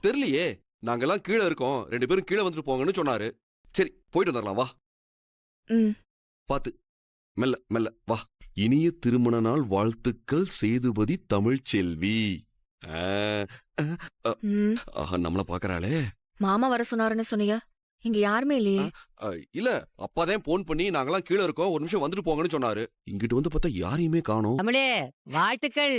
தெரியலையே. நாங்கெல்லாம் கீழே இருக்கோம், 2 பேரும் கீழே வந்துட்டு போங்கன்னு சொன்னாரு. சரி போயிட்டு வந்துடலாம் வா. பாத்து மெல்ல மெல்ல வா. இனிய திருமண நாள் வாழ்த்துக்கள் சேதுபதி தமிழ்ச்செல்வி. நம்மள பாக்குறாளே. மாமா வர சொன்னாருன்னு சொன்னீங்க, இங்க யாருமே இல்லையே. இல்ல, அப்பாதான் போன் பண்ணி நாங்கெல்லாம் கீழே இருக்கோம், ஒரு நிமிஷம் வந்துட்டு போங்கன்னு சொன்னாரு. இங்கிட்டு வந்து பார்த்தா யாரையுமே காணோம். தமிழே வாழ்த்துக்கள்.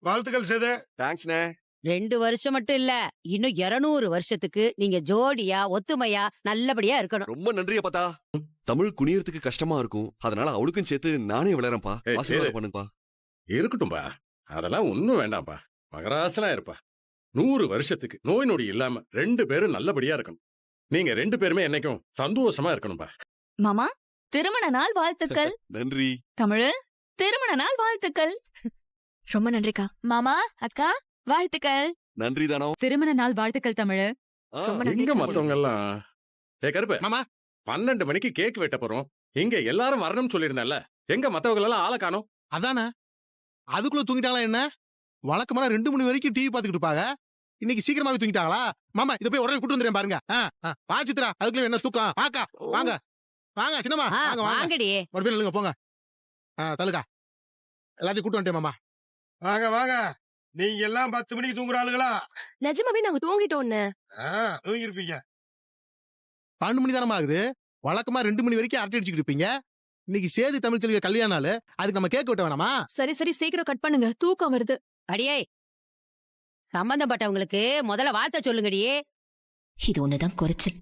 வாழ்த்துக்கள் சேது. தேங்க்ஸ்ண்ணே. 2 வருஷம் மட்டும் இல்ல, இன்னும் 200 வருஷத்துக்கு நீங்க ஜோடியா ஒத்துமையா நல்லபடியா இருக்கணும். ரொம்ப நன்றி அப்பதா. தமிழ் குனியறதுக்கு கஷ்டமா இருக்கும், அதனால அவளுக்கும் சேர்த்து நானே விளையாடுறேன்ப்பா. ஆசீர்வாதம் பண்ணுங்கப்பா. இருக்கட்டும்பா, அதெல்லாம் ஒண்ணும் வேண்டாம்ப்பா. மகராசனா இருப்பா. 100 வருஷத்துக்கு நோய் நொடி இல்லாம 2 பேரும் நல்லபடியா இருக்கணும். நீங்க 2 பேருமே என்னைக்கும் சந்தோஷமா இருக்கணும்பா. மாமா திருமண நாள் வாழ்த்துக்கள். நன்றி தமிழ், திருமண நாள் வாழ்த்துக்கள். ரொம்ப நன்றிக்கா. மாமா அக்கா வாழ்த்துக்கள். நன்றி தானோ. திருமண நாள் வாழ்த்துக்கள் தமிழ். எங்க மத்தவங்க எல்லாம்? கருப்பு மாமா, 12 மணிக்கு கேக் வெட்ட போறோம். இங்க எல்லாரும் வரணும்னு சொல்லிருந்தேன்ல, எங்க மத்தவங்க எல்லாம் ஆளை காணோம்? அதானே, அதுக்குள்ள தூங்கிட்டாங்களா என்ன? வழக்கமான 2 மணி வரைக்கும் டிவி பாத்துக்கிட்டு இருப்பாங்க, இன்னைக்கு சீக்கிரமாவே தூங்கிட்டாங்களா? மாமா இத போய் உடனே கூட்டு வந்துறேன் பாருங்க. வா சித்ரா, அதுக்குள்ள என்ன தூக்கம்? பாக்கா வாங்க வாங்க சின்னம்மா, வாங்க வாங்க. வாங்கடி. ஒரு பேர் இல்லங்க, போங்க. தலுகா எல்லாத்தையும் கூட்டு வந்துட்டேன் மாமா. வாங்க வாங்க. நீங்க எல்லாம் 10 மணிக்கு தூங்குற ஆளுங்களா? நிஜமாவே நாங்க தூங்கிட்டோம்னு. தூங்கி இருப்பீங்க. 12 மணி தானமா ஆகுது. வழக்கமா 2 மணி வரைக்கும் அரட்டை அடிச்சுட்டு இருப்பீங்க. இன்னைக்கு சேது தமிழ்ச்செல்வி கல்யாண நாள், அதுக்கு நம்ம கேக் வெட்ட வேணாமா? சரி சரி சீக்கிரம் கட் பண்ணுங்க, தூக்கம் வருது. அடியே, சம்பந்தப்பட்டவங்களுக்கு முதல்ல வாழ்த்த சொல்லுங்கடியே. இது ஒண்ணுதான் குறைச்சல்.